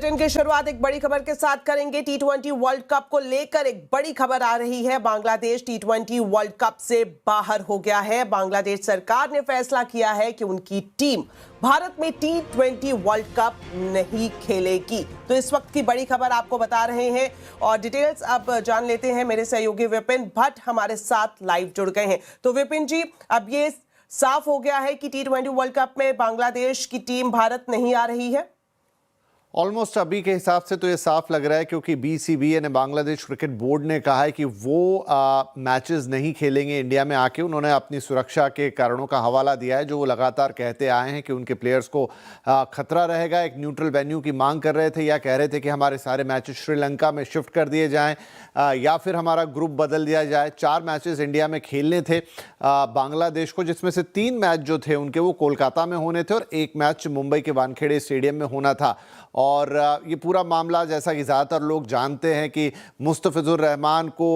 Bulletin की शुरुआत एक बड़ी खबर के साथ करेंगे। टी20 वर्ल्ड कप को लेकर एक बड़ी खबर आ रही है। बांग्लादेश टी20 वर्ल्ड कप से बाहर हो गया है। बांग्लादेश सरकार ने फैसला किया है कि उनकी टीम भारत में टी20 वर्ल्ड कप नहीं खेलेगी। तो इस वक्त की बड़ी खबर आपको बता रहे हैं और डिटेल्स अब जान लेते हैं। मेरे सहयोगी विपिन भट्ट हमारे साथ लाइव जुड़ गए हैं। तो विपिन जी, अब ये साफ हो गया है कि टी20 वर्ल्ड कप में बांग्लादेश की टीम भारत नहीं आ रही है। ऑलमोस्ट अभी के हिसाब से तो ये साफ लग रहा है, क्योंकि बीसीबी यानी बांग्लादेश क्रिकेट बोर्ड ने कहा है कि वो मैचेस नहीं खेलेंगे इंडिया में आके। उन्होंने अपनी सुरक्षा के कारणों का हवाला दिया है, जो वो लगातार कहते आए हैं कि उनके प्लेयर्स को खतरा रहेगा। एक न्यूट्रल वेन्यू की मांग कर रहे थे या कह रहे थे कि हमारे सारे मैचेस श्रीलंका में शिफ्ट कर दिए जाएँ या फिर हमारा ग्रुप बदल दिया जाए। 4 मैचेस इंडिया में खेलने थे बांग्लादेश को, जिसमें से 3 मैच जो थे उनके वो कोलकाता में होने थे और 1 मैच मुंबई के वानखेड़े स्टेडियम में होना था। और ये पूरा मामला, जैसा कि ज़्यादातर लोग जानते हैं कि मुस्तफिजुर रहमान को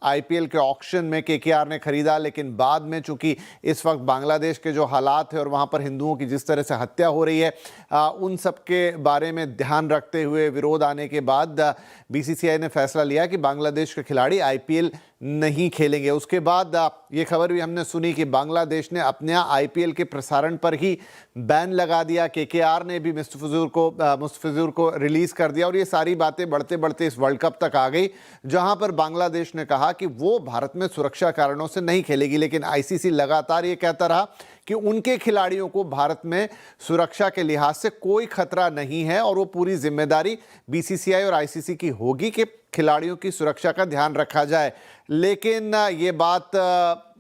आईपीएल के ऑक्शन में केकेआर ने खरीदा, लेकिन बाद में चूंकि इस वक्त बांग्लादेश के जो हालात है और वहाँ पर हिंदुओं की जिस तरह से हत्या हो रही है, उन सब के बारे में ध्यान रखते हुए विरोध आने के बाद बीसीसीआई ने फैसला लिया कि बांग्लादेश के खिलाड़ी आईपीएल नहीं खेलेंगे। उसके बाद ये खबर भी हमने सुनी कि बांग्लादेश ने अपने आईपीएल के प्रसारण पर ही बैन लगा दिया। केकेआर ने भी मुस्तफिजुर को रिलीज कर दिया और ये सारी बातें बढ़ते बढ़ते इस वर्ल्ड कप तक आ गई, जहां पर बांग्लादेश ने कहा कि वो भारत में सुरक्षा कारणों से नहीं खेलेगी। लेकिन आईसीसी लगातार ये कहता रहा कि उनके खिलाड़ियों को भारत में सुरक्षा के लिहाज से कोई खतरा नहीं है और वो पूरी जिम्मेदारी बीसीसीआई और आईसीसी की होगी कि खिलाड़ियों की सुरक्षा का ध्यान रखा जाए। लेकिन ये बात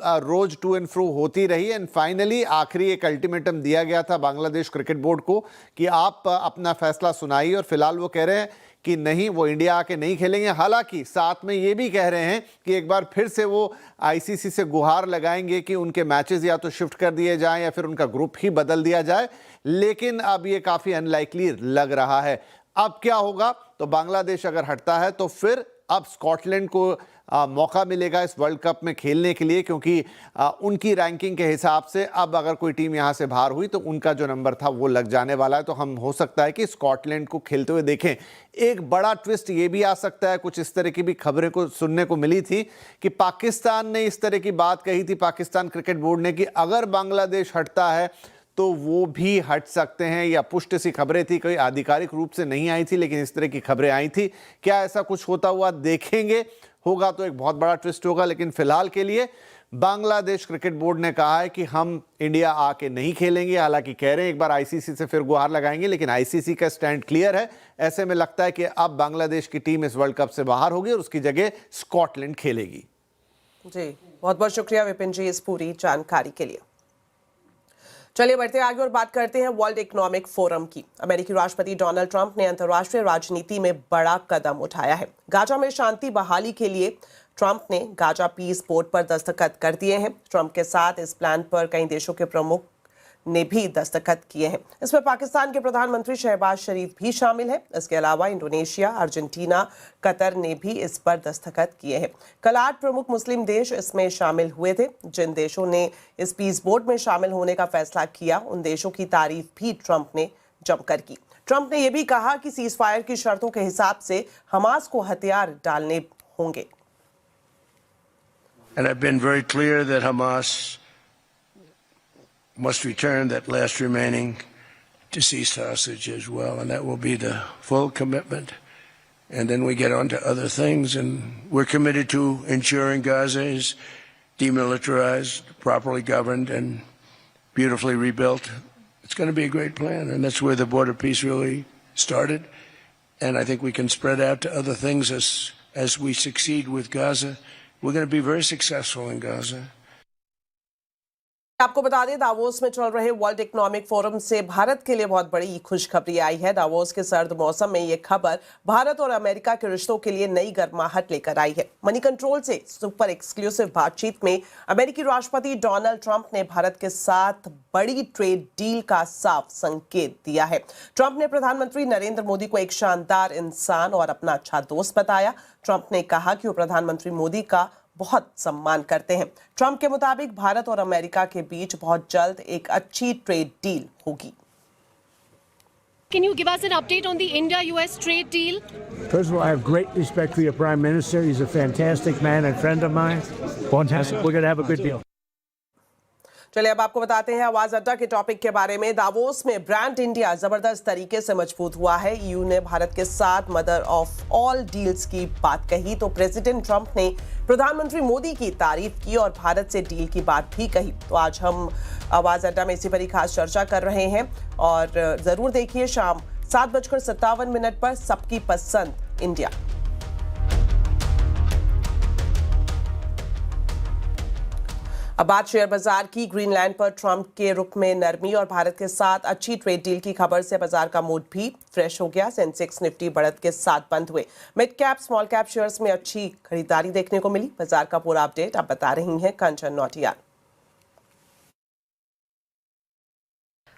रोज टू एंड फ्रो होती रही एंड फाइनली आखिरी एक अल्टीमेटम दिया गया था बांग्लादेश क्रिकेट बोर्ड को कि आप अपना फैसला सुनाइए। और फिलहाल वो कह रहे हैं कि नहीं, वो इंडिया आके नहीं खेलेंगे। हालांकि साथ में ये भी कह रहे हैं कि एक बार फिर से वो आईसीसी से गुहार लगाएंगे कि उनके मैचेस या तो शिफ्ट कर दिए जाएं या फिर उनका ग्रुप ही बदल दिया जाए। लेकिन अब ये काफ़ी अनलाइकली लग रहा है। अब क्या होगा? तो बांग्लादेश अगर हटता है तो फिर अब स्कॉटलैंड को मौका मिलेगा इस वर्ल्ड कप में खेलने के लिए, क्योंकि उनकी रैंकिंग के हिसाब से अब अगर कोई टीम यहां से बाहर हुई तो उनका जो नंबर था वो लग जाने वाला है। तो हम हो सकता है कि स्कॉटलैंड को खेलते हुए देखें। एक बड़ा ट्विस्ट ये भी आ सकता है, कुछ इस तरह की भी खबरें को सुनने को मिली थी कि पाकिस्तान ने इस तरह की बात कही थी, पाकिस्तान क्रिकेट बोर्ड ने, कि अगर बांग्लादेश हटता है तो वो भी हट सकते हैं। या पुष्ट सी खबरें थी, कोई आधिकारिक रूप से नहीं आई थी, लेकिन इस तरह की खबरें आई थी। क्या ऐसा कुछ होता हुआ देखेंगे? होगा तो एक बहुत बड़ा ट्विस्ट होगा। लेकिन फिलहाल के लिए बांग्लादेश क्रिकेट बोर्ड ने कहा है कि हम इंडिया आके नहीं खेलेंगे। हालांकि कह रहे हैं एक बार आईसीसी से फिर गुहार लगाएंगे, लेकिन आईसीसी का स्टैंड क्लियर है। ऐसे में लगता है कि अब बांग्लादेश की टीम इस वर्ल्ड कप से बाहर होगी और उसकी जगह स्कॉटलैंड खेलेगी। जी, बहुत बहुत शुक्रिया विपिन जी इस पूरी जानकारी के लिए। चलिए बढ़ते आगे और बात करते हैं वर्ल्ड इकोनॉमिक फोरम की। अमेरिकी राष्ट्रपति डोनाल्ड ट्रंप ने अंतर्राष्ट्रीय राजनीति में बड़ा कदम उठाया है। गाजा में शांति बहाली के लिए ट्रंप ने गाजा पीस बोर्ड पर दस्तखत कर दिए हैं। ट्रंप के साथ इस प्लान पर कई देशों के प्रमुख ने भी दस्तखत किए हैं। इसमें पाकिस्तान के प्रधानमंत्री शहबाज शरीफ भी शामिल हैं। इसके अलावा इंडोनेशिया, अर्जेंटीना, कतर ने भी इस पर दस्तखत किए हैं। कल 8 प्रमुख मुस्लिम देश इसमें शामिल हुए थे। जिन देशों ने इस पीस बोर्ड में शामिल होने का फैसला किया, उन देशों की तारीफ भी ट्रंप ने जमकर की। ट्रंप ने यह भी कहा कि सीज फायर की शर्तों के हिसाब से हमास को हथियार डालने होंगे। And I've been very clear that Hamas must return that last remaining deceased hostage as well, and that will be the full commitment. And then we get on to other things, and we're committed to ensuring Gaza is demilitarized, properly governed, and beautifully rebuilt. It's going to be a great plan, and that's where the border peace really started. And I think we can spread out to other things as we succeed with Gaza. We're going to be very successful in Gaza. आपको बता दें, Davos में चल रहे world economic forum से भारत के लिए बहुत बड़ी खुशखबरी आई है। दावोस के सर्द मौसम में ये खबर भारत और अमेरिका के रिश्तों के लिए नई गर्माहट लेकर आई है। मनी कंट्रोल से सुपर एक्सक्लूसिव बातचीत में अमेरिकी राष्ट्रपति डोनाल्ड ट्रंप ने भारत के साथ बड़ी ट्रेड डील का साफ संकेत दिया है। ट्रंप ने प्रधानमंत्री नरेंद्र मोदी को एक शानदार इंसान और अपना अच्छा दोस्त बताया। ट्रंप ने कहा कि वो प्रधानमंत्री मोदी का बहुत सम्मान करते हैं। ट्रंप के मुताबिक भारत और अमेरिका के बीच बहुत जल्द एक अच्छी ट्रेड डील होगी। Can you give us an update on the India-US trade deal? First of all, I have great respect for your Prime Minister. He's a fantastic man and friend of mine. Fantastic. We're going to have a good deal. चलिए अब आपको बताते हैं आवाज अड्डा के topic के बारे में। दावोस में ब्रांड इंडिया जबरदस्त तरीके से मजबूत हुआ है। ईयू ने भारत के साथ मदर ऑफ ऑल डील्स की बात कही तो प्रेसिडेंट ट्रंप ने प्रधानमंत्री मोदी की तारीफ की और भारत से डील की बात भी कही। तो आज हम आवाज अड्डा में इसी पर ही खास चर्चा कर रहे हैं और जरूर देखिए शाम 7:57 पर सबकी पसंद इंडिया। अब बात शेयर बाजार की। ग्रीनलैंड पर ट्रंप के रुख में नरमी और भारत के साथ अच्छी ट्रेड डील की खबर से बाजार का मूड भी फ्रेश हो गया। सेंसेक्स निफ्टी बढ़त के साथ बंद हुए। Mid cap small cap shares में अच्छी खरीदारी देखने को मिली। बाजार का पूरा अपडेट आप बता रही हैं कंचन नौटियाल।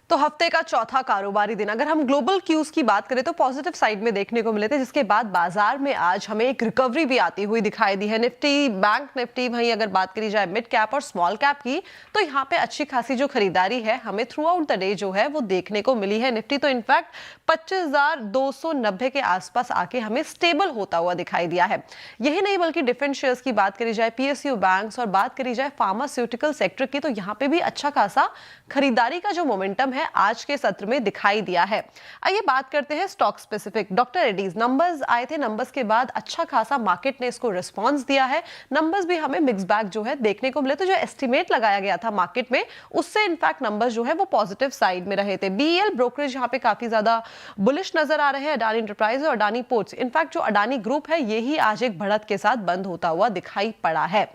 तो हफ्ते का चौथा कारोबारी दिन अगर हम ग्लोबल क्यूज की बात करें तो पॉजिटिव साइड में देखने को मिले थे, जिसके बाद बाजार में आज हमें एक रिकवरी भी आती हुई दिखाई दी है। निफ्टी, बैंक निफ्टी, वहीं अगर बात करी जाए मिड कैप और स्मॉल कैप की तो यहाँ पे अच्छी खासी जो खरीदारी है हमें थ्रू आउट द डे जो है वो देखने को मिली है। निफ्टी तो इनफैक्ट 25,290 के आसपास आके हमें स्टेबल होता हुआ दिखाई दिया है। यही नहीं बल्कि डिफरेंट शेयर्स की बात करी जाए, पीएसयू बैंक्स और बात करी जाए फार्मास्यूटिकल सेक्टर की, तो यहाँ पे भी अच्छा खासा खरीदारी का जो मोमेंटम है आज के सत्र में दिखाई दिया है। आइए बात करते हैं stock specific. Doctor Reddy's numbers आए थे, नंबर्स के बाद अच्छा खासा मार्केट ने इसको रिस्पांस दिया है। नंबर्स भी हमें मिक्स बैग जो है देखने को मिले, तो जो एस्टिमेट लगाया गया था मार्केट में उससे इनफैक्ट नंबर्स जो है वो पॉजिटिव साइड में रहे थे। बीईएल ब्रोकरेज यहाँ पे काफी ज्यादा बुलिश नजर आ रहे हैं। अडानी एंटरप्राइज और अडानी पोर्ट्स, इनफैक्ट जो अडानी ग्रुप है यही आज एक बढ़त के साथ बंद होता हुआ दिखाई पड़ा है।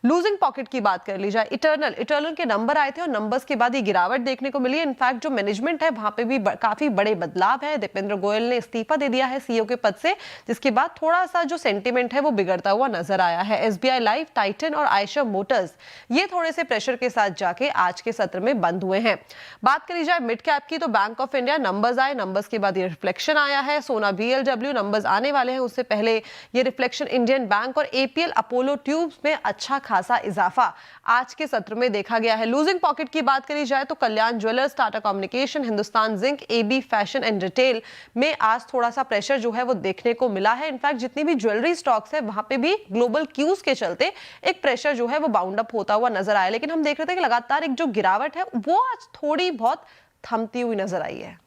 लूजिंग पॉकेट की बात कर ली जाए, इटर्नल के नंबर आए थे और नंबर्स के बाद ये गिरावट देखने को मिली। इनफैक्ट जो मैनेजमेंट है वहां पे भी काफी बड़े बदलाव है। दीपेंद्र गोयल ने इस्तीफा दे दिया है सीईओ के पद से, जिसके बाद थोड़ा सा जो सेंटीमेंट है वो बिगड़ता हुआ नजर आया है। एसबीआई लाइफ, टाइटन और आयशर मोटर्स ये थोड़े से प्रेशर के साथ जाके आज के सत्र में बंद हुए हैं। बात करी जाए मिड कैप की तो बैंक ऑफ इंडिया नंबर्स आए, नंबर्स के बाद ये रिफ्लेक्शन आया है। सोना बीएलडब्ल्यू नंबर्स आने वाले हैं, उससे पहले ये रिफ्लेक्शन इंडियन बैंक और एपीएल अपोलो ट्यूब्स में अच्छा खासा इजाफा आज के सत्र में देखा गया है। लूजिंग पॉकेट की बात करी जाए तो Kalyan jewellers, Tata communication, Hindustan zinc, AB fashion and retail में आज थोड़ा सा प्रेशर जो है वो देखने को मिला है। इनफैक्ट जितनी भी ज्वेलरी स्टॉक्स है वहां पे भी ग्लोबल क्यूज के चलते एक प्रेशर जो है वो बाउंड अप होता हुआ नजर आया, लेकिन हम देख रहे थे कि लगातार एक जो गिरावट है वो आज थोड़ी बहुत थमती हुई नजर आई है।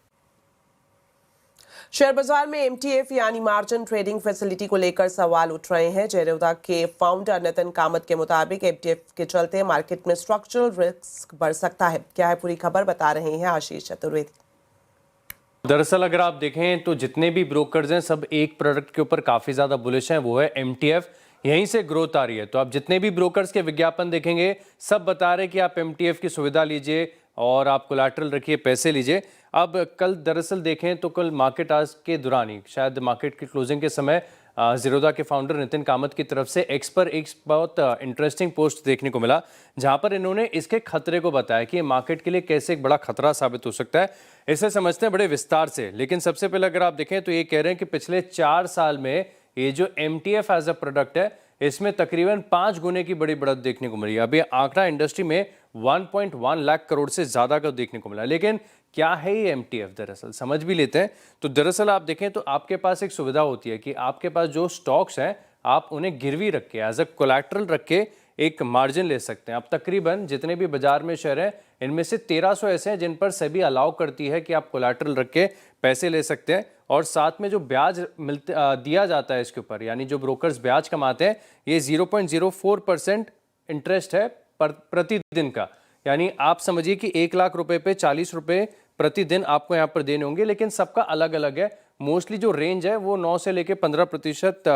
शेयर बाजार में एमटीएफ यानी मार्जिन ट्रेडिंग फैसिलिटी को लेकर सवाल उठ रहे हैं। जेरोदा के फाउंडर नितिन कामत के मुताबिक एमटीएफ के चलते मार्केट में स्ट्रक्चरल रिस्क बढ़ सकता है। क्या है पूरी खबर, बता रहे हैं आशीष चतुर्वेदी। दरअसल अगर आप देखें तो जितने भी ब्रोकर्स हैं सब एक प्रोडक्ट के ऊपर काफ़ी ज़्यादा बुलिश हैं, वो है एमटीएफ। यहीं से ग्रोथ आ रही है। तो आप जितने भी ब्रोकर्स के विज्ञापन देखेंगे सब बता रहे हैं कि आप एमटीएफ की सुविधा लीजिए और आप कोलैटरल रखिए, पैसे लीजिए। अब कल दरअसल देखें तो कल मार्केट आज के दौरान ही शायद मार्केट की क्लोजिंग के समय जीरोदा के फाउंडर नितिन कामत की तरफ से एक्स पर एक बहुत इंटरेस्टिंग पोस्ट देखने को मिला, जहां पर इन्होंने इसके खतरे को बताया कि ये मार्केट के लिए कैसे एक बड़ा खतरा साबित हो सकता है। इसे समझते हैं बड़े विस्तार से, लेकिन सबसे पहले अगर आप देखें तो ये कह रहे हैं कि पिछले 4 साल में ये जो एमटीएफ एज अ प्रोडक्ट है इसमें तकरीबन 5 गुने की बड़ी बढ़त देखने को मिली। अब ये आंकड़ा इंडस्ट्री में 1.1 लाख करोड़ से ज़्यादा का देखने को मिला। लेकिन क्या है ये एमटीएफ, दरअसल समझ भी लेते हैं। तो दरअसल आप देखें तो आपके पास एक सुविधा होती है कि आपके पास जो स्टॉक्स हैं आप उन्हें गिरवी रख के एज अ कोलैटरल रख के एक मार्जिन ले सकते हैं। अब तकरीबन जितने भी बाजार में शेयर हैं इनमें से 1300 ऐसे हैं जिन पर सेबी अलाउ करती है कि आप कोलैटरल रख के पैसे ले सकते हैं, और साथ में जो ब्याज दिया जाता है इसके ऊपर, यानी जो ब्रोकर्स ब्याज कमाते हैं, ये 0.04% इंटरेस्ट है प्रतिदिन का। यानी आप समझिए कि 1 लाख रुपए पे 40 रुपए प्रतिदिन आपको यहाँ पर देने होंगे, लेकिन सबका अलग अलग है। मोस्टली जो रेंज है वो 9 से लेके 15%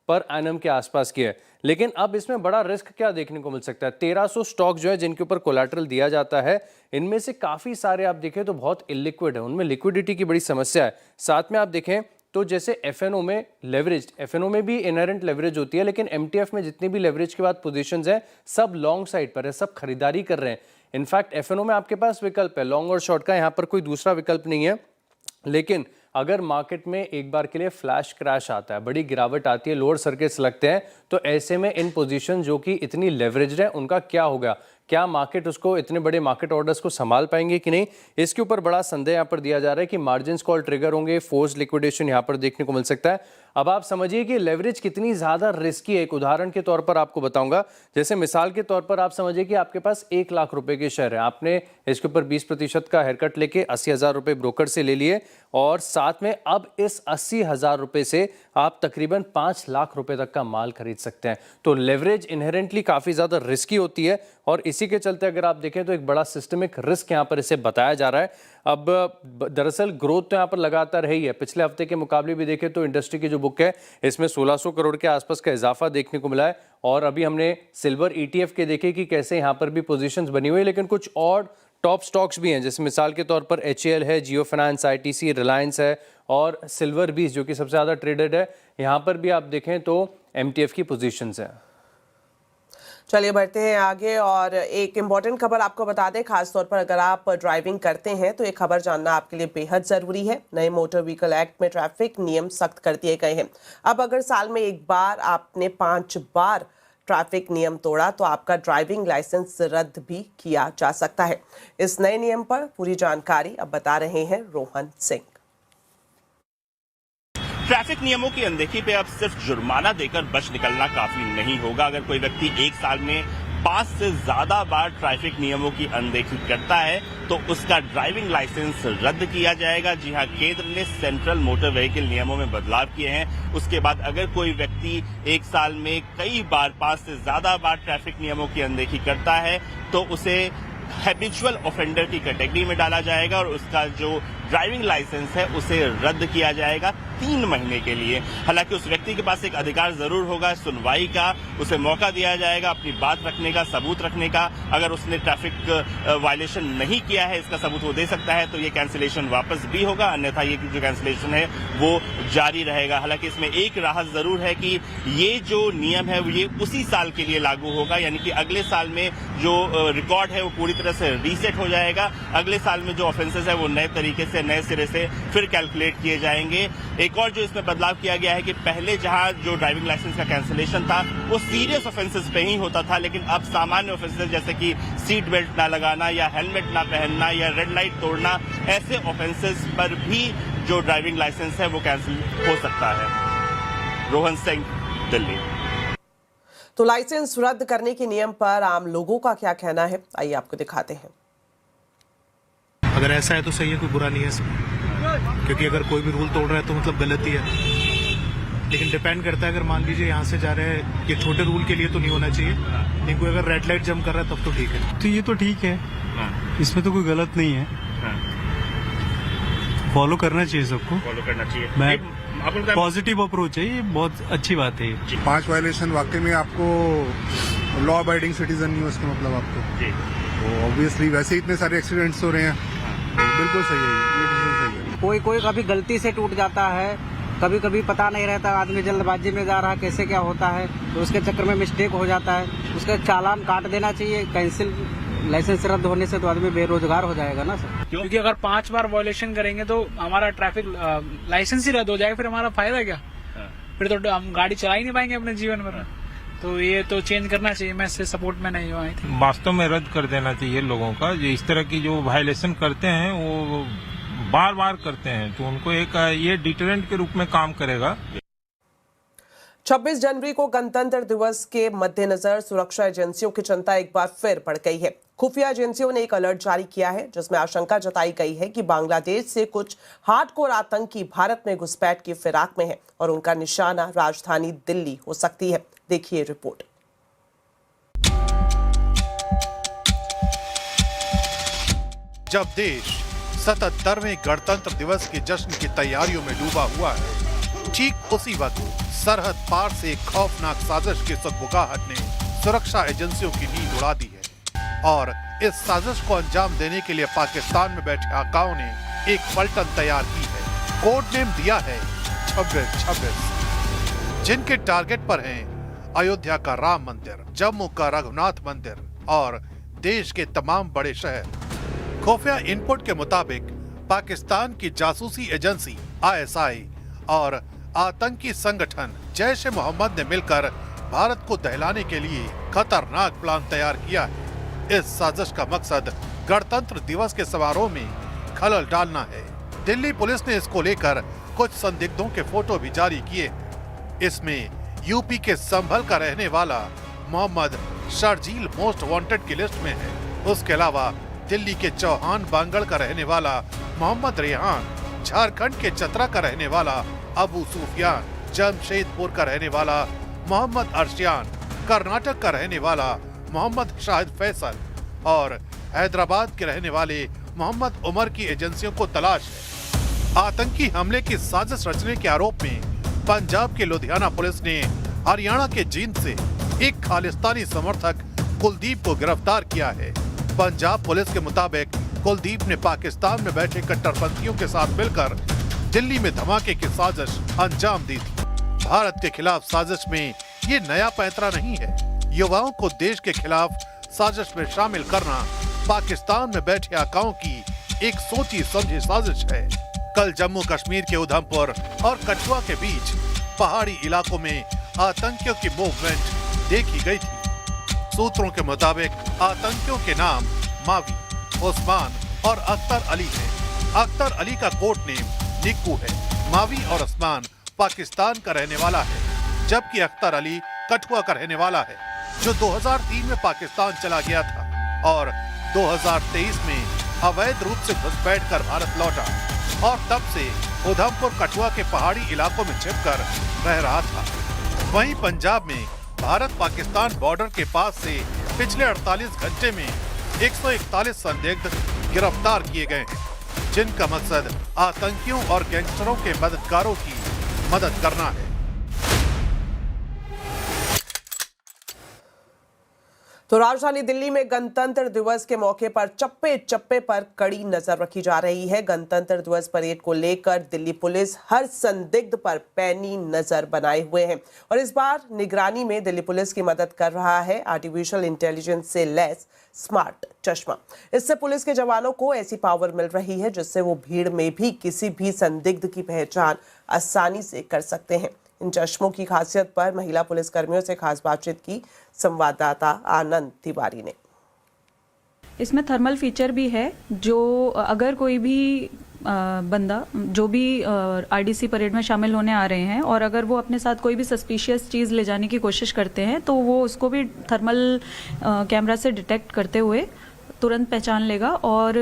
पर एनम के आसपास की है। लेकिन अब इसमें बड़ा रिस्क क्या देखने को मिल सकता है। 1300 स्टॉक जो है जिनके ऊपर कोलैटरल दिया जाता है, इनमें से काफ़ी सारे आप देखें तो बहुत इलिक्विड है, उनमें लिक्विडिटी की बड़ी समस्या है। साथ में आप देखें तो जैसे एफएनओ में लेवरेज, एफएनओ में भी इनहेरेंट लेवरेज होती है, लेकिन एमटीएफ में जितनी भी लेवरेज के बाद पोजीशंस हैं सब लॉन्ग साइड पर है, सब खरीदारी कर रहे हैं। इनफैक्ट एफएनओ में आपके पास विकल्प है लॉन्ग और शॉर्ट का, यहाँ पर कोई दूसरा विकल्प नहीं है। लेकिन अगर मार्केट में एक बार के लिए फ्लैश क्रैश आता है, बड़ी गिरावट आती है, लोअर सर्किट्स लगते हैं, तो ऐसे में इन पोजीशन जो कि इतनी लेवरेज्ड है उनका क्या होगा। क्या मार्केट उसको इतने बड़े मार्केट ऑर्डर्स को संभाल पाएंगे कि नहीं, इसके ऊपर बड़ा संदेह यहाँ पर दिया जा रहा है कि मार्जिन कॉल ट्रिगर होंगे, फोर्स लिक्विडेशन यहाँ पर देखने को मिल सकता है। अब आप समझिए कि लेवरेज कितनी ज़्यादा रिस्की है। एक उदाहरण के तौर पर आपको बताऊंगा, जैसे मिसाल के तौर पर आप समझिए कि आपके पास 1 लाख रुपए के शेयर है, आपने इसके ऊपर 20% का हेयरकट लेके 80,000 रुपये ब्रोकर से ले लिए और साथ में अब इस 80,000 रुपये से आप तकरीबन 5 लाख रुपए तक का माल खरीद सकते हैं। तो लेवरेज इनहेरेंटली काफ़ी ज़्यादा रिस्की होती है और इसी के चलते अगर आप देखें तो एक बड़ा सिस्टमिक रिस्क यहाँ पर इसे बताया जा रहा है। अब दरअसल ग्रोथ तो यहाँ पर लगातार है ही है, पिछले हफ्ते के मुकाबले भी देखें तो इंडस्ट्री की जो बुक है इसमें 1600 करोड़ के आसपास का इजाफा देखने को मिला है। और अभी हमने सिल्वर ETF के देखे कि कैसे यहाँ पर भी पोजीशंस बनी हुई है, लेकिन कुछ और टॉप स्टॉक्स भी हैं, जैसे मिसाल के तौर पर HAL है, जियो फाइनेंस, ITC, रिलायंस है और सिल्वर 20 जो कि सबसे ज़्यादा ट्रेडेड है। यहाँ पर भी आप देखें तो MTF की पोजीशंस हैं। चलिए बढ़ते हैं आगे और एक इम्पॉर्टेंट खबर आपको बता दें, खासतौर पर अगर आप ड्राइविंग करते हैं तो ये खबर जानना आपके लिए बेहद ज़रूरी है। नए मोटर व्हीकल एक्ट में ट्रैफिक नियम सख्त कर दिए गए हैं। अब अगर साल में एक बार आपने 5 बार ट्रैफिक नियम तोड़ा तो आपका ड्राइविंग लाइसेंस रद्द भी किया जा सकता है। इस नए नियम पर पूरी जानकारी अब बता रहे हैं रोहन सिंह। ट्रैफिक नियमों की अनदेखी पे अब सिर्फ जुर्माना देकर बच निकलना काफी नहीं होगा। अगर कोई व्यक्ति 1 साल में 5 से ज्यादा बार ट्रैफिक नियमों की अनदेखी करता है तो उसका ड्राइविंग लाइसेंस रद्द किया जाएगा। जी हां, केंद्र ने सेंट्रल मोटर व्हीकल नियमों में बदलाव किए हैं। उसके बाद अगर कोई व्यक्ति 1 साल में कई बार 5 से ज्यादा बार ट्रैफिक नियमों की अनदेखी करता है तो उसे हैबिचुअल ऑफेंडर की कैटेगरी में डाला जाएगा और उसका जो ड्राइविंग लाइसेंस है उसे रद्द किया जाएगा 3 महीने के लिए। हालांकि उस व्यक्ति के पास एक अधिकार जरूर होगा सुनवाई का, उसे मौका दिया जाएगा अपनी बात रखने का, सबूत रखने का। अगर उसने ट्रैफिक वायलेशन नहीं किया है, इसका सबूत वो दे सकता है, तो ये कैंसिलेशन वापस भी होगा, अन्यथा ये जो कैंसिलेशन है वो जारी रहेगा। हालांकि इसमें एक राहत जरूर है कि ये जो नियम है ये उसी साल के लिए लागू होगा, यानी कि अगले साल में जो रिकॉर्ड है वो पूरी तरह से रीसेट हो जाएगा। अगले साल में जो ऑफेंसेस है वो नए तरीके से, नए सिरे से फिर कैलकुलेट किए जाएंगे। एक और जो इसमें बदलाव किया गया है कि पहले जहां जो ड्राइविंग लाइसेंस का कैंसिलेशन था वो सीरियस ऑफेंसेस पे ही होता था, लेकिन अब सामान्य ऑफेंसेस जैसे कि सीट बेल्ट ना लगाना या हेलमेट ना पहनना या रेड लाइट तोड़ना, ऐसे ऑफेंसेस पर भी जो ड्राइविंग लाइसेंस है वो कैंसिल हो सकता है। रोहन सिंह, दिल्ली। तो लाइसेंस रद्द करने के नियम पर आम लोगों का क्या कहना है, आइए आपको दिखाते हैं। अगर ऐसा है तो सही है, कोई बुरा नहीं है इसमें, क्योंकि अगर कोई भी रूल तोड़ रहा है तो मतलब गलती है। लेकिन डिपेंड करता है, अगर मान लीजिए यहाँ से जा रहे हैं, ये छोटे रूल के लिए तो नहीं होना चाहिए, लेकिन कोई अगर रेड लाइट जंप कर रहा है तब तो ठीक है। तो ये तो ठीक है, इसमें तो कोई गलत नहीं है, फॉलो करना चाहिए सबको, फॉलो करना चाहिए। मैं पॉजिटिव अप्रोच है, ये बहुत अच्छी बात है। 5 वायलेशन वाकई में आपको लॉ अबाइडिंग सिटीजन नहीं हो, इसका मतलब आपको तो ऑब्वियसली वैसे ही इतने सारे एक्सीडेंट्स हो रहे हैं, तो बिल्कुल सही है, ये डिसीजन सही है। कोई कभी गलती से टूट जाता है, कभी कभी पता नहीं रहता, आदमी जल्दबाजी में जा रहा है, कैसे क्या होता है, तो उसके चक्कर में मिस्टेक हो जाता है, उसका चालान काट देना चाहिए। कैंसिल लाइसेंस रद्द होने से तो आदमी बेरोजगार हो जाएगा ना सर, क्योंकि अगर 5 बार वायलेशन करेंगे तो हमारा ट्रैफिक लाइसेंस ही रद्द हो जाएगा, फिर हमारा फायदा क्या, फिर तो हम गाड़ी चला ही नहीं पाएंगे अपने जीवन में। तो ये तो चेंज करना चाहिए, मैं इससे सपोर्ट में नहीं हुआ थी। वास्तव में रद्द कर देना चाहिए लोगों का, जो इस तरह की जो वायलेशन करते हैं वो बार बार करते हैं, तो उनको एक ये डिटरेंट के रूप में काम करेगा। 26 जनवरी को गणतंत्र दिवस के मद्देनजर सुरक्षा एजेंसियों की चिंता एक बार फिर बढ़ गई है। खुफिया एजेंसियों ने एक अलर्ट जारी किया है जिसमें आशंका जताई गई है कि बांग्लादेश से कुछ हार्डकोर आतंकी भारत में घुसपैठ की फिराक में है और उनका निशाना राजधानी दिल्ली हो सकती है। देखिए रिपोर्ट। जब देश 77वें गणतंत्र दिवस के जश्न की तैयारियों में डूबा हुआ है, ठीक उसी वक्त सरहद पार से एक खौफनाक साजिश की सदबुगाहट ने सुरक्षा एजेंसियों की नींद उड़ा दी है और इस साजिश को अंजाम देने के लिए पाकिस्तान में बैठे आकाओं ने एक पलटन तैयार की है। कोड नेम दिया है 2626, जिनके टारगेट पर हैं अयोध्या का राम मंदिर, जम्मू का रघुनाथ मंदिर और देश के तमाम बड़े शहर। खुफिया इनपुट के मुताबिक पाकिस्तान की जासूसी एजेंसी ISI और आतंकी संगठन जैश ए मोहम्मद ने मिलकर भारत को दहलाने के लिए खतरनाक प्लान तैयार किया है। इस साजिश का मकसद गणतंत्र दिवस के समारोह में खलल डालना है। दिल्ली पुलिस ने इसको लेकर कुछ संदिग्धों के फोटो भी जारी किए। इसमें यूपी के संभल का रहने वाला मोहम्मद शर्जील मोस्ट वांटेड की लिस्ट में है। उसके अलावा दिल्ली के चौहान बांगड़ का रहने वाला मोहम्मद रेहान, झारखंड के चतरा का रहने वाला अबू सुफियान, जमशेदपुर का रहने वाला मोहम्मद अर्शियान, कर्नाटक का रहने वाला मोहम्मद शाहिद फैसल और हैदराबाद के रहने वाले मोहम्मद उमर की एजेंसियों को तलाश है। आतंकी हमले की साजिश रचने के आरोप में पंजाब के लुधियाना पुलिस ने हरियाणा के जींद से एक खालिस्तानी समर्थक कुलदीप को गिरफ्तार किया है। पंजाब पुलिस के मुताबिक कुलदीप ने पाकिस्तान में बैठे कट्टरपंथियों के साथ मिलकर दिल्ली में धमाके की साजिश अंजाम दी थी। भारत के खिलाफ साजिश में ये नया पैंतरा नहीं है। युवाओं को देश के खिलाफ साजिश में शामिल करना पाकिस्तान में बैठे आकाओं की एक सोची समझी साजिश है। कल जम्मू कश्मीर के उधमपुर और कठुआ के बीच पहाड़ी इलाकों में आतंकियों की मूवमेंट देखी गई थी। सूत्रों के मुताबिक आतंकियों के नाम मावी, उस्मान और अख्तर अली है। अख्तर अली का कोड नेम निक्कू है। मावी और उस्मान पाकिस्तान का रहने वाला है, जबकि अख्तर अली कठुआ का रहने वाला है, जो 2003 में पाकिस्तान चला गया था और 2023 में अवैध रूप से घुसपैठ कर भारत लौटा और तब से उधमपुर कठुआ के पहाड़ी इलाकों में छिपकर रह रहा था। वहीं पंजाब में भारत पाकिस्तान बॉर्डर के पास से पिछले 48 घंटे में 141 संदिग्ध गिरफ्तार किए गए हैं, जिनका मकसद आतंकियों और गैंगस्टरों के मददगारों की मदद करना है। तो राजधानी दिल्ली में गणतंत्र दिवस के मौके पर चप्पे चप्पे पर कड़ी नजर रखी जा रही है। गणतंत्र दिवस परेड को लेकर दिल्ली पुलिस हर संदिग्ध पर पैनी नजर बनाए हुए है और इस बार निगरानी में दिल्ली पुलिस की मदद कर रहा है आर्टिफिशियल इंटेलिजेंस से लैस स्मार्ट चश्मा। इससे पुलिस के जवानों को ऐसी पावर मिल रही है जिससे वो भीड़ में भी किसी भी संदिग्ध की पहचान आसानी से कर सकते हैं। इन चश्मों की खासियत पर महिला पुलिसकर्मियों से खास बातचीत की संवाददाता आनंद तिवारी ने। इसमें थर्मल फीचर भी है, जो अगर कोई भी बंदा जो भी आरडीसी परेड में शामिल होने आ रहे हैं और अगर वो अपने साथ कोई भी सस्पिशियस चीज़ ले जाने की कोशिश करते हैं तो वो उसको भी थर्मल कैमरा से डिटेक्ट करते हुए तुरंत पहचान लेगा और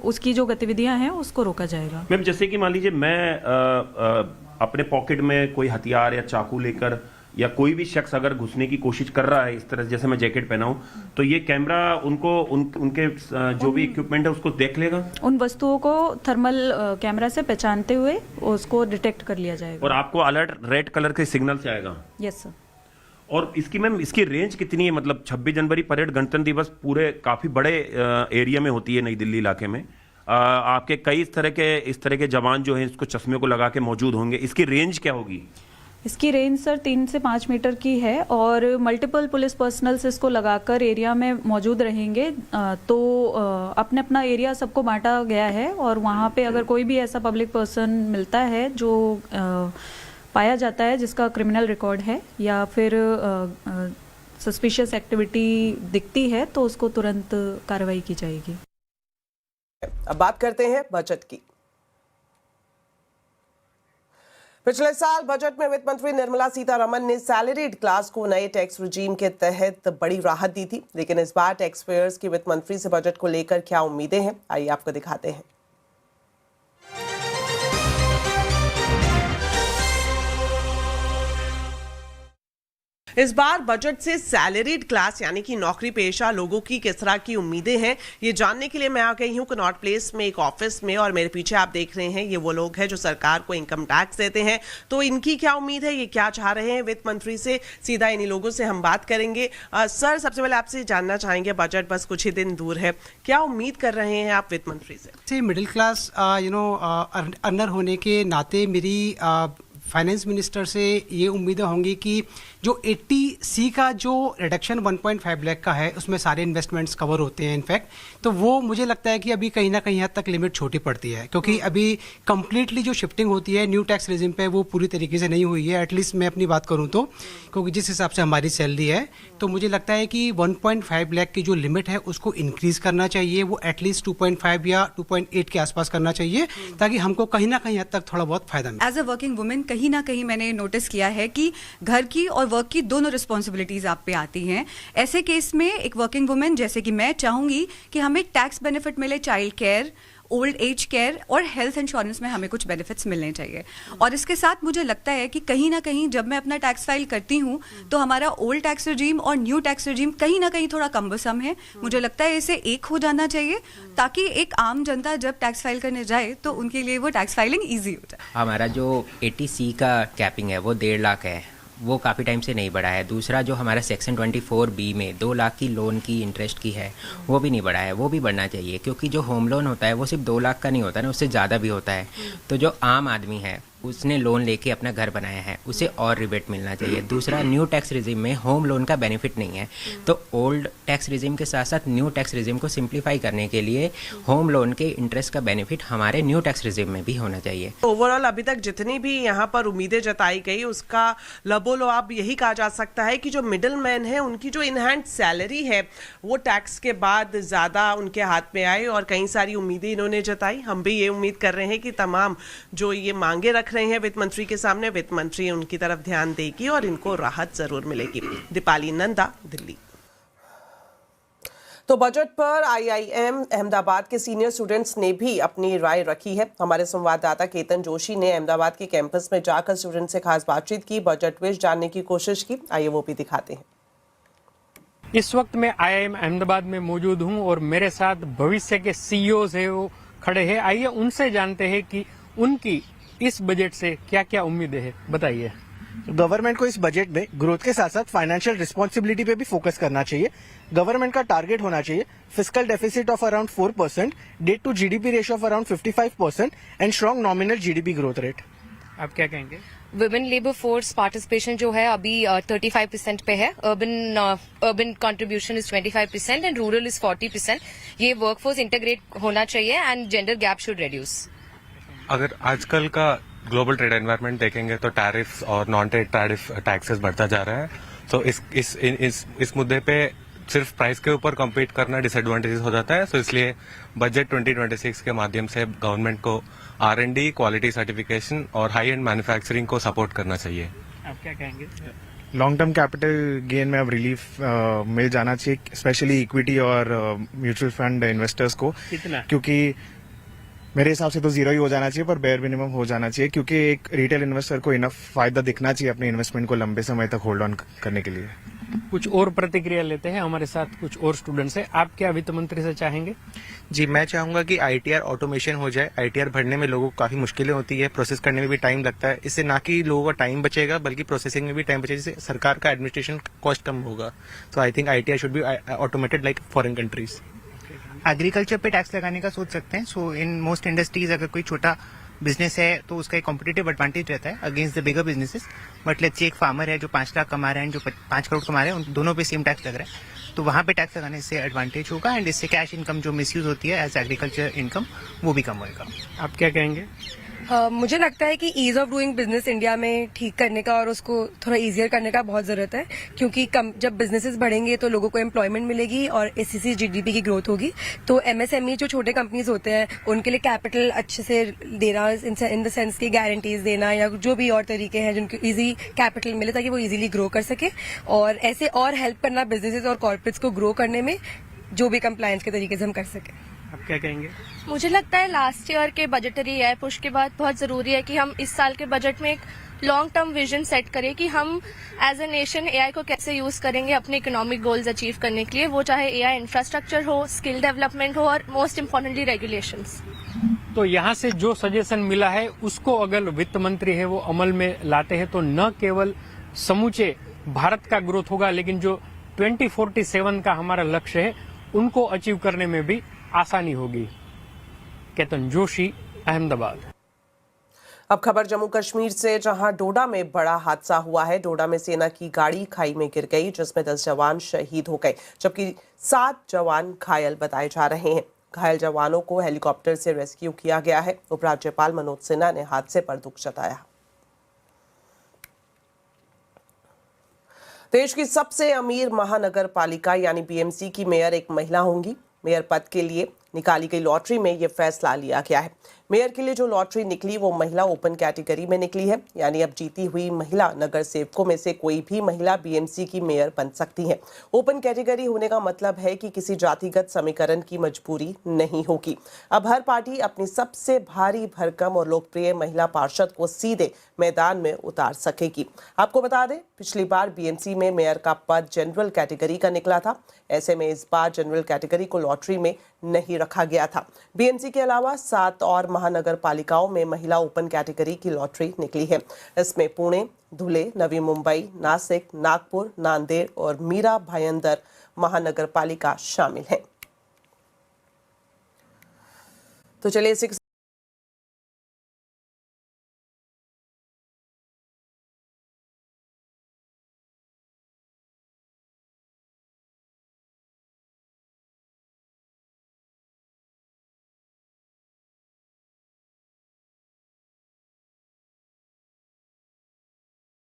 उसकी जो गतिविधियां हैं उसको रोका जाएगा। मैम, जैसे कि मान लीजिए मैं अपने पॉकेट में कोई हथियार या चाकू लेकर या कोई भी शख्स अगर घुसने की कोशिश कर रहा है, इस तरह जैसे मैं जैकेट पहना हूं, तो ये कैमरा उनके जो भी इक्विपमेंट है उसको देख लेगा। उन वस्तुओं को थर्मल कैमरा से पहचानते हुए उसको डिटेक्ट कर लिया जाएगा और आपको अलर्ट रेड कलर के सिग्नल से आएगा। Yes sir. और इसकी रेंज कितनी है? मतलब 26 जनवरी परेड गणतंत्र दिवस पूरे काफी बड़े एरिया में होती है नई दिल्ली इलाके में। आपके कई इस तरह के जवान जो हैं इसको चश्मे को लगा के मौजूद होंगे। इसकी रेंज क्या होगी? इसकी रेंज सर 3 से 5 मीटर की है और मल्टीपल पुलिस पर्सनल्स इसको लगाकर एरिया में मौजूद रहेंगे। तो अपने अपना एरिया सबको बांटा गया है और वहाँ पे अगर कोई भी ऐसा पब्लिक पर्सन मिलता है जो पाया जाता है जिसका क्रिमिनल रिकॉर्ड है या फिर सस्पिशियस एक्टिविटी दिखती है तो उसको तुरंत कार्रवाई की जाएगी। अब बात करते हैं बजट की। पिछले साल बजट में वित्त मंत्री निर्मला सीतारमण ने सैलरीड क्लास को नए टैक्स रिजीम के तहत बड़ी राहत दी थी, लेकिन इस बार टैक्स पेयर्स की वित्त मंत्री से बजट को लेकर क्या उम्मीदें हैं, आइए आपको दिखाते हैं। इस बार बजट से सैलरीड क्लास यानी कि नौकरी पेशा लोगों की किस तरह की उम्मीदें हैं, ये जानने के लिए मैं आ गई हूँ कनॉट प्लेस में एक ऑफिस में और मेरे पीछे आप देख रहे हैं ये वो लोग हैं जो सरकार को इनकम टैक्स देते हैं। तो इनकी क्या उम्मीद है, ये क्या चाह रहे हैं वित्त मंत्री से, सीधा इन्हीं लोगों से हम बात करेंगे। सर, सबसे पहले आपसे जानना चाहेंगे, बजट बस कुछ ही दिन दूर है, क्या उम्मीद कर रहे हैं आप वित्त मंत्री से? मिडिल क्लास अर्नर होने के नाते मेरी फाइनेंस मिनिस्टर से ये उम्मीदें होंगी कि जो 80C का जो रिडक्शन 1.5 लाख का है उसमें सारे इन्वेस्टमेंट्स कवर होते हैं इनफैक्ट, तो वो मुझे लगता है कि अभी कहीं ना कहीं हद तक लिमिट छोटी पड़ती है, क्योंकि अभी कंप्लीटली जो शिफ्टिंग होती है न्यू टैक्स रेजिम पे वो पूरी तरीके से नहीं हुई है, एटलीस्ट मैं अपनी बात करूँ तो, क्योंकि जिस हिसाब से हमारी सैलरी है तो मुझे लगता है कि 1.5 लाख की जो लिमिट है उसको इंक्रीज करना चाहिए, वो एटलीस्ट 2.5 या 2.8 के आसपास करना चाहिए, ताकि हमको कहीं ना कहीं हद तक थोड़ा बहुत फायदा मिले। एज अ वर्किंग वुमेन कहीं ना कहीं मैंने नोटिस किया है कि घर की और वर्क की दोनों रिस्पॉन्सिबिलिटीज आप पे आती हैं। ऐसे केस में एक वर्किंग वुमेन जैसे कि मैं चाहूंगी कि हमें टैक्स बेनिफिट मिले, child care, old age care और हेल्थ इंश्योरेंस में हमें कुछ बेनिफिट्स मिलने चाहिए। और इसके साथ मुझे लगता है कि कहीं ना कहीं जब मैं अपना टैक्स फाइल करती हूँ तो हमारा ओल्ड टैक्स रिजीम और न्यू टैक्स रिजीम कहीं ना कहीं थोड़ा कम्बरसम है। मुझे लगता है इसे एक हो जाना चाहिए, ताकि एक आम जनता जब टैक्स फाइल करने जाए तो उनके लिए वो टैक्स फाइलिंग ईजी हो जाए। हमारा जो 80C का कैपिंग है वो 1.5 लाख है, वो काफ़ी टाइम से नहीं बढ़ा है। दूसरा जो हमारा सेक्शन 24B में 2 लाख की लोन की इंटरेस्ट की है वो भी नहीं बढ़ा है, वो भी बढ़ना चाहिए, क्योंकि जो होम लोन होता है वो सिर्फ 2 लाख का नहीं होता है ना, उससे ज़्यादा भी होता है। तो जो आम आदमी है उसने लोन लेके अपना घर बनाया है उसे और रिबेट मिलना चाहिए। दूसरा न्यू टैक्स रिजीम में होम लोन का बेनिफिट नहीं है, तो ओल्ड टैक्स रिजीम के साथ साथ न्यू टैक्स रिजीम को सिंप्लीफाई करने के लिए होम लोन के इंटरेस्ट का बेनिफिट हमारे न्यू टैक्स रिजीम में भी होना चाहिए। ओवरऑल अभी तक जितनी भी यहाँ पर उम्मीदें जताई गई उसका लबोलुआब यही कहा जा सकता है कि जो मिडिल मैन है उनकी जो इन हैंड सैलरी है वो टैक्स के बाद ज़्यादा उनके हाथ में आए, और कई सारी उम्मीदें इन्होंने जताई। हम भी ये उम्मीद कर रहे हैं कि तमाम जो ये मांगे रख रहे हैं वित्त मंत्री के सामने, वित्त मंत्री उनकी तरफ ध्यान देगी और इनको राहत जरूर मिलेगी। दीपाली नंदा, दिल्ली। तो बजट पर IIM अहमदाबाद के सीनियर स्टूडेंट्स ने भी अपनी राय रखी है। हमारे संवाददाता केतन जोशी ने अहमदाबाद के कैंपस में जाकर स्टूडेंट से खास बातचीत की, बजट विश जानने की कोशिश की। आइए वो भी दिखाते हैं। इस वक्त मैं IIM अहमदाबाद में मौजूद हूं और मेरे साथ भविष्य के CEOs है वो खड़े हैं। आइए उनसे जानते हैं कि उनकी इस बजट से क्या क्या उम्मीदें हैं, बताइए। गवर्नमेंट को इस बजट में ग्रोथ के साथ साथ फाइनेंशियल रिस्पॉन्सिबिलिटी पे भी फोकस करना चाहिए। गवर्नमेंट का टारगेट होना चाहिए fiscal deficit of around 4%, debt to GDP ratio of around 55% and strong nominal GDP growth rate. आप क्या कहेंगे? वुमेन लेबर फोर्स पार्टिसिपेशन जो है अभी 35% पे है, urban contribution is 25% and rural is 40%। ये वर्कफोर्स इंटीग्रेट होना चाहिए and gender gap should reduce. अगर आजकल का ग्लोबल ट्रेड एनवायरनमेंट देखेंगे तो टैरिफ्स और नॉन ट्रेड टैरिफ टैक्सेस बढ़ता जा रहा है। तो इस मुद्दे पे सिर्फ प्राइस के ऊपर कम्पीट करना डिसएडवांटेजेस हो जाता है। तो इसलिए बजट 2026 के माध्यम से गवर्नमेंट को R&D, क्वालिटी सर्टिफिकेशन और हाई एंड मैन्युफैक्चरिंग को सपोर्ट करना चाहिए। आप क्या कहेंगे? लॉन्ग टर्म कैपिटल गेन में अब रिलीफ मिल जाना चाहिए, स्पेशली इक्विटी और म्यूचुअल फंड इन्वेस्टर्स को। कितना? क्योंकि मेरे हिसाब से तो 0 ही हो जाना चाहिए, पर बेयर मिनिमम हो जाना चाहिए, क्योंकि एक रिटेल इन्वेस्टर को इनफ फायदा दिखना चाहिए अपने इन्वेस्टमेंट को लंबे समय तक होल्ड ऑन करने के लिए। कुछ और प्रतिक्रिया लेते हैं, हमारे साथ कुछ और स्टूडेंट्स हैं। आप क्या वित्त मंत्री से चाहेंगे? जी, मैं चाहूंगा कि ITR ऑटोमेशन हो जाए। ITR भरने में लोगों को काफी मुश्किलें होती है, प्रोसेस करने में भी टाइम लगता है। इससे ना कि लोगों का टाइम बचेगा बल्कि प्रोसेसिंग में भी टाइम बचेगा, जिससे सरकार का एडमिनिस्ट्रेशन कॉस्ट कम होगा। So I think ITR should be automated like foreign countries. Agriculture पे टैक्स लगाने का सोच सकते हैं। सो इन मोस्ट इंडस्ट्रीज अगर कोई छोटा बिजनेस है तो उसका एक कॉम्पिटिटिव एडवांटेज रहता है against the bigger businesses. But let's say एक फार्मर है जो 5 लाख कमा रहा है, जो 5 करोड़ कमा रहे हैं, उन दोनों पे सेम टैक्स लग रहा है, तो वहाँ पे टैक्स लगाने से एडवांटेज होगा एंड इससे कैश इनकम जो मिसयूज होती है एज एग्रीकल्चर इनकम वो भी कम होगा। आप क्या कहेंगे? मुझे लगता है कि ease of doing business India में ठीक करने का और उसको थोड़ा इजियर करने का बहुत जरूरत है, क्योंकि जब बिजनेसेस बढ़ेंगे तो लोगों को एम्प्लॉयमेंट मिलेगी और इससे से GDP की ग्रोथ होगी। तो MSME जो छोटे कंपनीज होते हैं उनके लिए कैपिटल अच्छे से देना, इन द सेंस की गारंटीज देना या जो भी और तरीके हैं जिनको इजी कैपिटल मिले ताकि वो इजीली ग्रो कर सके, और ऐसे और हेल्प करना बिजनेसेस और कॉर्पोरेट्स को ग्रो करने में जो भी कंप्लायंस के तरीके से हम कर सकें। आप क्या कहेंगे? मुझे लगता है लास्ट ईयर के बजटरी AI पुश के बाद बहुत जरूरी है कि हम इस साल के बजट में एक लॉन्ग टर्म विजन सेट करें कि हम एज ए नेशन AI को कैसे यूज करेंगे अपने इकोनॉमिक गोल्स अचीव करने के लिए, वो चाहे AI इंफ्रास्ट्रक्चर हो, स्किल डेवलपमेंट हो और मोस्ट इम्पोर्टेंटली रेगुलेशंस। तो यहाँ से जो सजेशन मिला है उसको अगर वित्त मंत्री है वो अमल में लाते हैं तो न केवल समूचे भारत का ग्रोथ होगा, लेकिन जो 2047 का हमारा लक्ष्य है उनको अचीव करने में भी आसानी होगी। केतन जोशी, अहमदाबाद। अब खबर जम्मू कश्मीर से, जहां डोडा में बड़ा हादसा हुआ है। डोडा में सेना की गाड़ी खाई में गिर गई, जिसमें 10 जवान शहीद हो गए, जबकि 7 जवान घायल बताए जा रहे हैं। घायल जवानों को हेलीकॉप्टर से रेस्क्यू किया गया है। उपराज्यपाल मनोज सिन्हा ने हादसे पर दुख जताया। देश की सबसे अमीर महानगर पालिका यानी बीएमसी की मेयर एक महिला होंगी। मेयर पद के लिए निकाली गई लॉटरी में यह फैसला लिया गया है। मेयर के लिए जो लॉटरी निकली वो महिला ओपन कैटेगरी में निकली है, यानी अब जीती हुई महिला नगर सेवकों में से कोई भी महिला बीएमसी की मेयर बन सकती है। ओपन कैटेगरी होने का मतलब है कि किसी जातिगत समीकरण की मजबूरी नहीं होगी। अब हर पार्टी अपनी सबसे भारी भरकम और लोकप्रिय महिला पार्षद को सीधे मैदान में उतार सकेगी। आपको बता दें, पिछली बार बीएमसी में मेयर का पद जनरल कैटेगरी का निकला था। ऐसे में इस बार जनरल कैटेगरी को लॉटरी में नहीं रखा गया था। बीएमसी के अलावा 7 और महानगर पालिकाओं में महिला ओपन कैटेगरी की लॉटरी निकली है। इसमें पुणे, धुले, नवी मुंबई, नासिक, नागपुर, नांदेड़ और मीरा भाईंदर महानगर पालिका शामिल है। तो चलिए